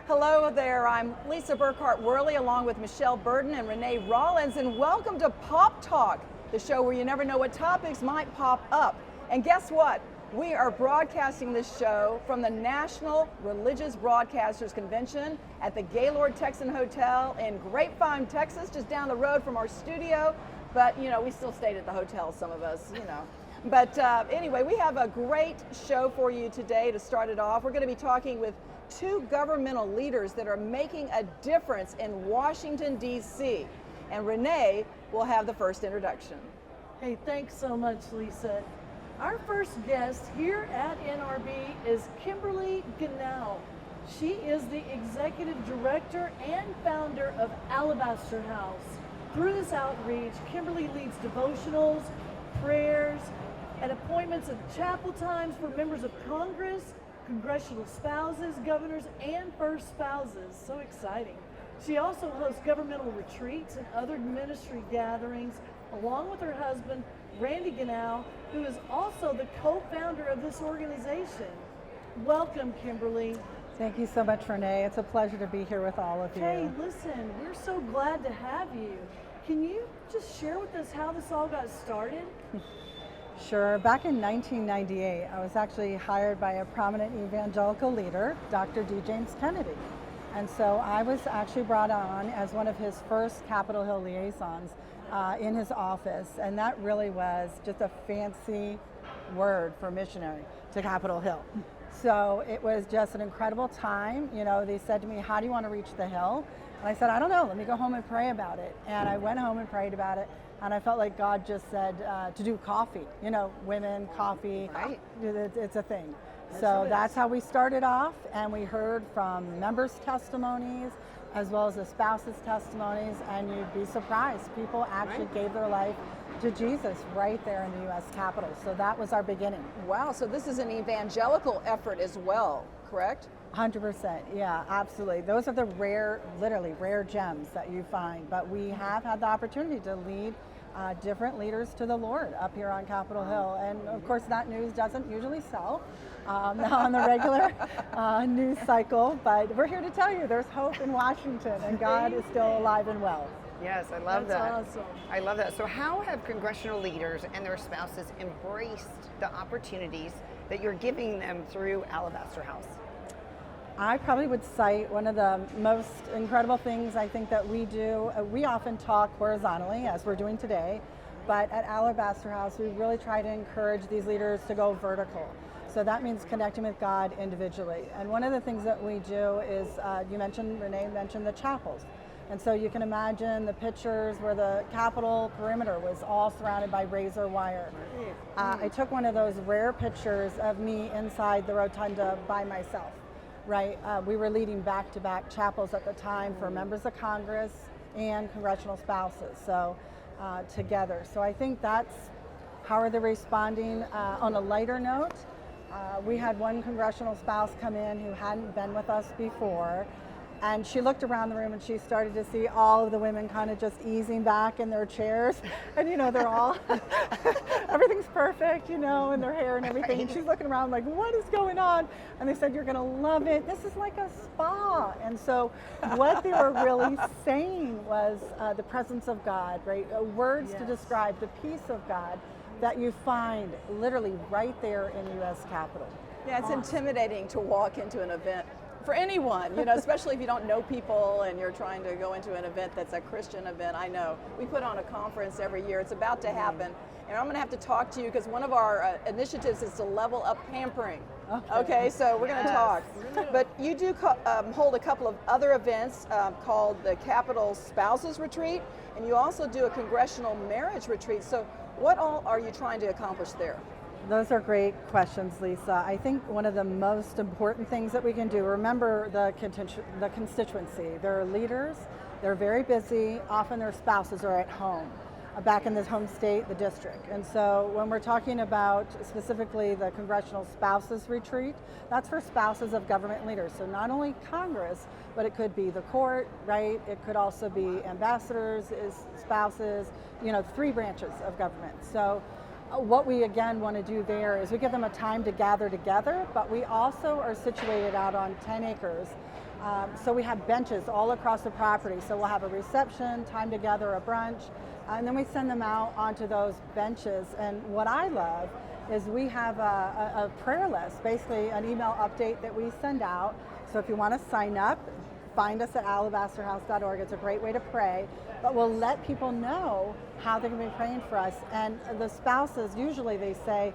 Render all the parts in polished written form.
Hello there, I'm Lisa Burkhart-Worley along with Michelle Burden and Renee Rollins, and welcome to Pop Talk, the show where you never know what topics might pop up. And guess what? We are broadcasting this show from the National Religious Broadcasters Convention at the Gaylord Texan Hotel in Grapevine, Texas, just down the road from our studio. But, you know, we still stayed at the hotel, some of us, you know. But anyway, we have a great show for you today to start it off. We're going to be talking with two governmental leaders that are making a difference in Washington, D.C. And Renee will have the first introduction. Hey, thanks so much, Lisa. Our first guest here at NRB is Kimberly Genau. She is the executive director and founder of Alabaster House. Through this outreach, Kimberly leads devotionals, prayers, and appointments of chapel times for members of Congress, congressional spouses, governors, and first spouses. So exciting. She also hosts governmental retreats and other ministry gatherings, along with her husband, Randy Genau, who is also the co-founder of this organization. Welcome, Kimberly. Thank you so much, Renee. It's a pleasure to be here with all of you. Hey, listen, we're so glad to have you. Can you just share with us how this all got started? Sure. Back in 1998, I was actually hired by a prominent evangelical leader, Dr. D. James Kennedy. And so I was actually brought on as one of his first Capitol Hill liaisons in his office. And that really was just a fancy word for missionary to Capitol Hill. So it was just an incredible time. You know, they said to me, how do you want to reach the Hill? And I said, I don't know, let me go home and pray about it. And I went home and prayed about it. And I felt like God just said to do coffee, you know, women, coffee, right. It's a thing. So that's how we started off, and we heard from members' testimonies as well as the spouses' testimonies, and you'd be surprised. People actually gave their life to Jesus right there in the U.S. Capitol. So that was our beginning. Wow, so this is an evangelical effort as well, correct? 100%, yeah, absolutely. Those are the rare, literally rare gems that you find, but we have had the opportunity to lead different leaders to the Lord up here on Capitol Hill. And of course that news doesn't usually sell on the regular news cycle, but we're here to tell you there's hope in Washington and God is still alive and well. Yes, I love that. That's awesome. I love that. So how have congressional leaders and their spouses embraced the opportunities that you're giving them through Alabaster House? I probably would cite one of the most incredible things I think that we do. We often talk horizontally, as we're doing today, but at Alabaster House, we really try to encourage these leaders to go vertical. So that means connecting with God individually. And one of the things that we do is, Renee mentioned the chapels. And so you can imagine the pictures where the Capitol perimeter was all surrounded by razor wire. I took one of those rare pictures of me inside the rotunda by myself. Right, we were leading back-to-back chapels at the time for members of Congress and congressional spouses, so together. So I think that's how are they responding. On a lighter note, we had one congressional spouse come in who hadn't been with us before, and she looked around the room and she started to see all of the women kind of just easing back in their chairs, and you know, they're all, everything's perfect, you know, and their hair and everything. And she's looking around like, what is going on? And they said, you're gonna love it. This is like a spa. And so what they were really saying was the presence of God, right? Words to describe the peace of God that you find literally right there in the U.S. Capitol. Yeah, it's intimidating to walk into an event for anyone, you know, especially if you don't know people and you're trying to go into an event that's a Christian event. I know. We put on a conference every year. It's about to happen. And I'm going to have to talk to you because one of our initiatives is to level up pampering. Okay, so we're going to talk. But you do hold a couple of other events called the Capitol Spouses Retreat, and you also do a congressional marriage retreat. So what all are you trying to accomplish there? Those are great questions, Lisa. I think one of the most important things that we can do, remember the constituency. They're leaders, they're very busy, often their spouses are at home, back in this home state, the district. And so when we're talking about specifically the Congressional Spouses Retreat, that's for spouses of government leaders. So not only Congress, but it could be the court, right? It could also be ambassadors, spouses, you know, 3 branches of government. So what we again want to do there is we give them a time to gather together, but we also are situated out on 10 acres So we have benches all across the property. So we'll have a reception, time together, a brunch, and then we send them out onto those benches. And what I love is we have a prayer list, basically an email update that we send out. So if you want to sign up, find us at alabasterhouse.org. It's a great way to pray, but we'll let people know how they can be praying for us. And the spouses, usually they say,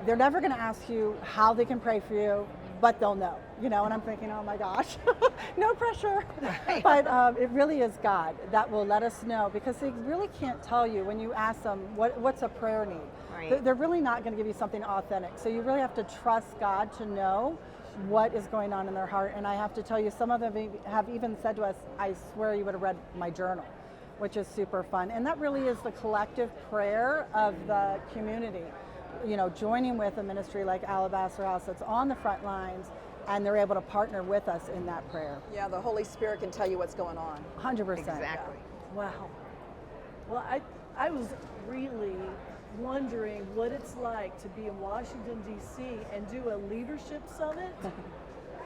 they're never going to ask you how they can pray for you, but they'll know, and I'm thinking, oh my gosh, no pressure. But it really is God that will let us know, because they really can't tell you when you ask them what's a prayer need. Right. They're really not going to give you something authentic. So you really have to trust God to know what is going on in their heart. And I have to tell you, some of them have even said to us, I swear you would have read my journal, which is super fun. And that really is the collective prayer of the community. Joining with a ministry like Alabaster House that's on the front lines, and they're able to partner with us in that prayer. Yeah, the Holy Spirit can tell you what's going on. 100%. Exactly. Yeah. Wow. Well, I was really wondering what it's like to be in Washington, D.C. and do a leadership summit.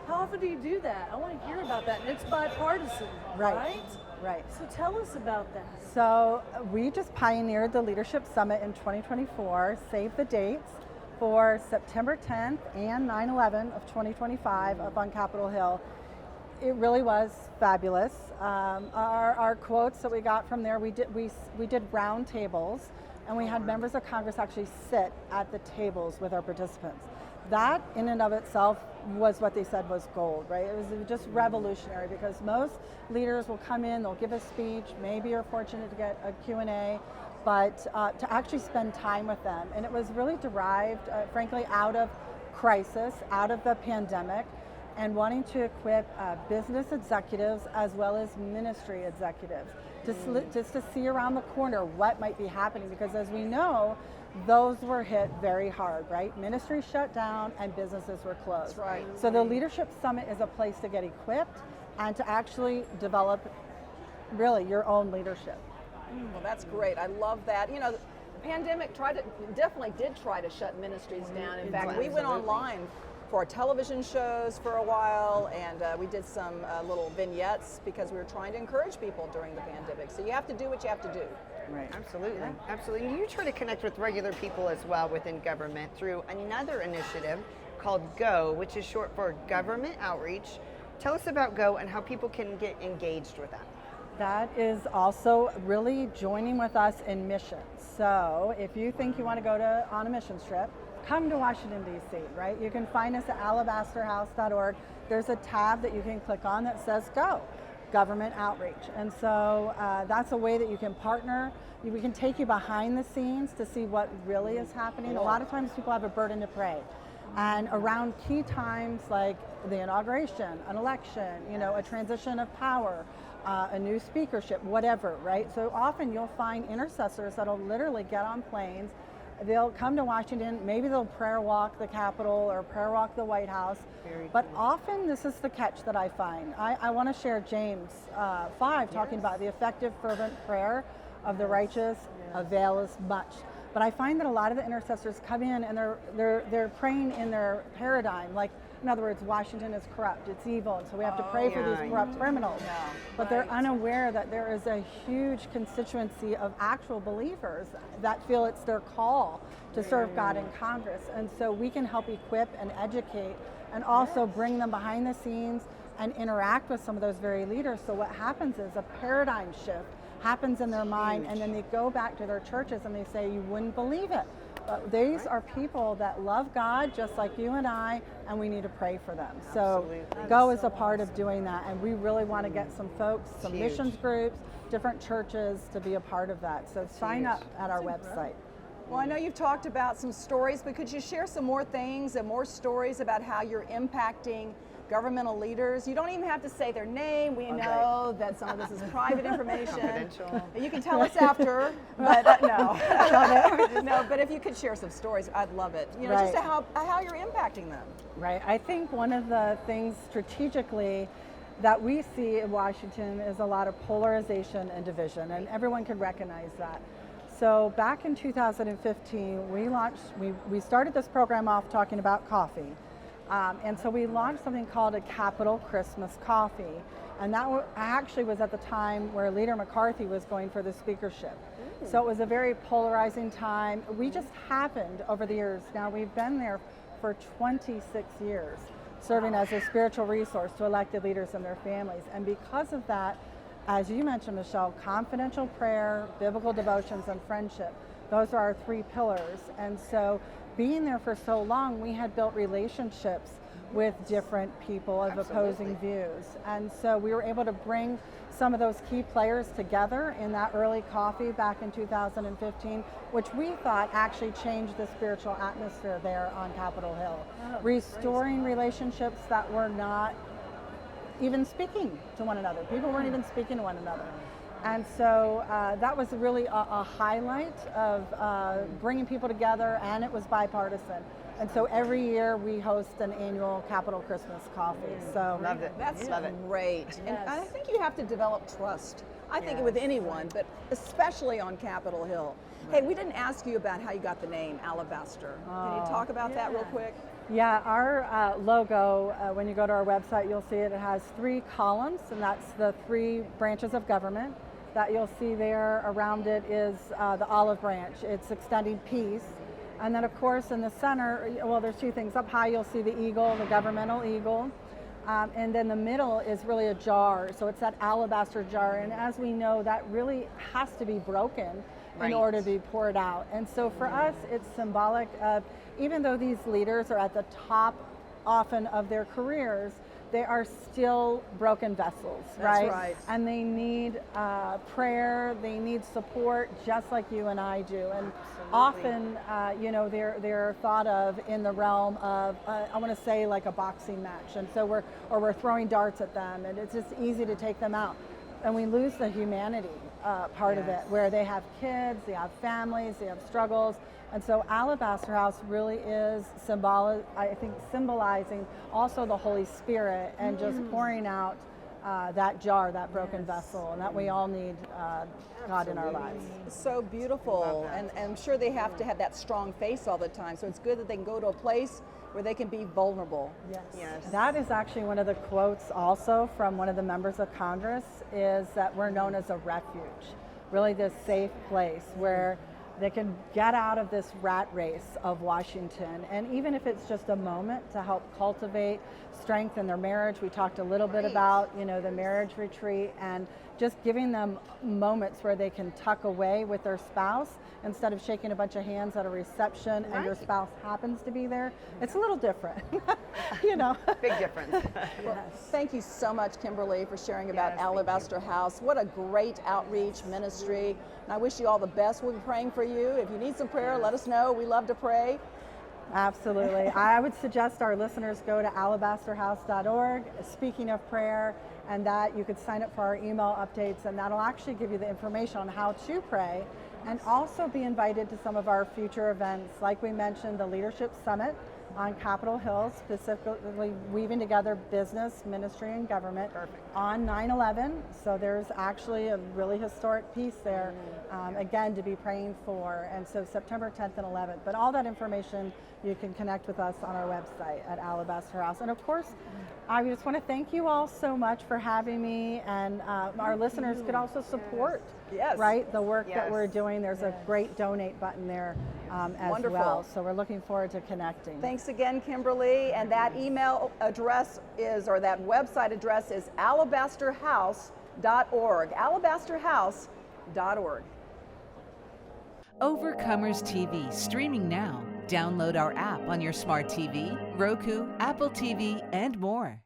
How often do you do that? I want to hear about that. And it's bipartisan, right? Right. So tell us about that. So we just pioneered the Leadership Summit in 2024. Save the dates for September 10th and 9/11 of 2025 up on Capitol Hill. It really was fabulous. Our quotes that we got from there, we did round tables, and we had members of Congress actually sit at the tables with our participants. That in and of itself was what they said was gold, right? It was just revolutionary, because most leaders will come in, they'll give a speech, maybe you're fortunate to get a Q&A, but to actually spend time with them. And it was really derived, frankly, out of crisis, out of the pandemic, and wanting to equip business executives as well as ministry executives just to see around the corner what might be happening, because as we know, those were hit very hard, right? Ministry shut down and businesses were closed. That's right. So the Leadership Summit is a place to get equipped and to actually develop really your own leadership. Well, that's great. I love that. The pandemic definitely did try to shut ministries down. In fact, we went online for our television shows for a while, and we did some little vignettes because we were trying to encourage people during the pandemic. So you have to do what you have to do. Right. Absolutely. Absolutely. And you try to connect with regular people as well within government through another initiative called GO, which is short for Government Outreach. Tell us about GO and how people can get engaged with that. That is also really joining with us in missions. So if you think you want to go on a mission trip, come to Washington, D.C., right? You can find us at alabasterhouse.org. There's a tab that you can click on that says GO, Government Outreach. And so that's a way that you can partner. We can take you behind the scenes to see what really is happening. A lot of times people have a burden to pray. And around key times like the inauguration, an election, a transition of power, a new speakership, whatever, right? So often you'll find intercessors that'll literally get on planes. They'll come to Washington, maybe they'll prayer walk the Capitol or prayer walk the White House. But often this is the catch that I find. I want to share James 5 talking about the effective fervent prayer of the righteous availeth much. But I find that a lot of the intercessors come in and they're praying in their paradigm, like, in other words, Washington is corrupt, it's evil, and so we have to pray for these corrupt criminals. Yeah, but they're unaware that there is a huge constituency of actual believers that feel it's their call to serve God in Congress. And so we can help equip and educate and also bring them behind the scenes and interact with some of those very leaders. So what happens is a paradigm shift happens in their mind, and then they go back to their churches and they say, you wouldn't believe it. But these are people that love God just like you and I, and we need to pray for them. So GO is a part of doing that, and we really want to get some folks, some missions groups, different churches to be a part of that. So sign up at our website. Well, I know you've talked about some stories, but could you share some more things and more stories about how you're impacting governmental leaders? You don't even have to say their name. We know that some of this is private information. Confidential. You can tell us after, but no. No, but if you could share some stories, I'd love it. Just how you're impacting them. Right. I think one of the things strategically that we see in Washington is a lot of polarization and division, and everyone can recognize that. So back in 2015, we started this program off talking about coffee. And so we launched something called a Capital Christmas Coffee. And that actually was at the time where Leader McCarthy was going for the speakership. So it was a very polarizing time. We just happened over the years. Now we've been there for 26 years, serving as a spiritual resource to elected leaders and their families. And because of that, as you mentioned, Michelle, confidential prayer, biblical devotions, and friendship, those are our 3 pillars. And so being there for so long, we had built relationships with different people of opposing views. And so we were able to bring some of those key players together in that early coffee back in 2015, which we thought actually changed the spiritual atmosphere there on Capitol Hill, restoring relationships that were not even speaking to one another. People weren't even speaking to one another. And so that was really a highlight of bringing people together, and it was bipartisan. And so every year we host an annual Capitol Christmas Coffee. So Love it. That's Love it. great. And I think you have to develop trust. I think with anyone, but especially on Capitol Hill. Hey, we didn't ask you about how you got the name Alabaster. Can you talk about that real quick? yeah, our logo, when you go to our website, you'll see it. It has 3 columns, and that's the 3 branches of government that you'll see there. Around it is the olive branch. It's extending peace. And then, of course, in the center, well, there's 2 things. Up high, you'll see the eagle, the governmental eagle. And then the middle is really a jar. So it's that alabaster jar. And as we know, that really has to be broken in order to be poured out. And so for us, it's symbolic of, even though these leaders are at the top often of their careers, they are still broken vessels, right? That's right. And they need prayer, they need support, just like you and I do. And often, you know, they're thought of in the realm of, I want to say, like a boxing match. And so we're throwing darts at them, and it's just easy to take them out. And we lose the humanity part of it, where they have kids, they have families, they have struggles. And so Alabaster House really is symbolizing also the Holy Spirit, and just pouring out that jar, that broken vessel, and that we all need God in our lives. So beautiful, and I'm sure they have to have that strong face all the time. So it's good that they can go to a place where they can be vulnerable. Yes. That is actually one of the quotes also from one of the members of Congress, is that we're known as a refuge, really this safe place where they can get out of this rat race of Washington. And even if it's just a moment to help cultivate strength in their marriage. We talked a little bit about, you know, the marriage retreat, and just giving them moments where they can tuck away with their spouse instead of shaking a bunch of hands at a reception and your spouse happens to be there. It's a little different, you know. Big difference. Well, thank you so much, Kimberly, for sharing about Alabaster House. What a great outreach ministry. And I wish you all the best. We'll be praying for you. If you need some prayer, let us know. We love to pray. Absolutely. I would suggest our listeners go to alabasterhouse.org. Speaking of prayer, and that you could sign up for our email updates, and that'll actually give you the information on how to pray, and also be invited to some of our future events. Like we mentioned, the Leadership Summit on Capitol Hill, specifically weaving together business, ministry, and government on 9/11. So there's actually a really historic piece there, again, to be praying for. And so September 10th and 11th. But all that information, you can connect with us on our website at Alabaster House. And of course, I just want to thank you all so much for having me, and our listeners could also support right, the work that we're doing. There's a great donate button there as well. So we're looking forward to connecting. Thanks again, Kimberly. And that email address is, or that website address is alabasterhouse.org. alabasterhouse.org. Overcomers TV, streaming now. Download our app on your smart TV, Roku, Apple TV, and more.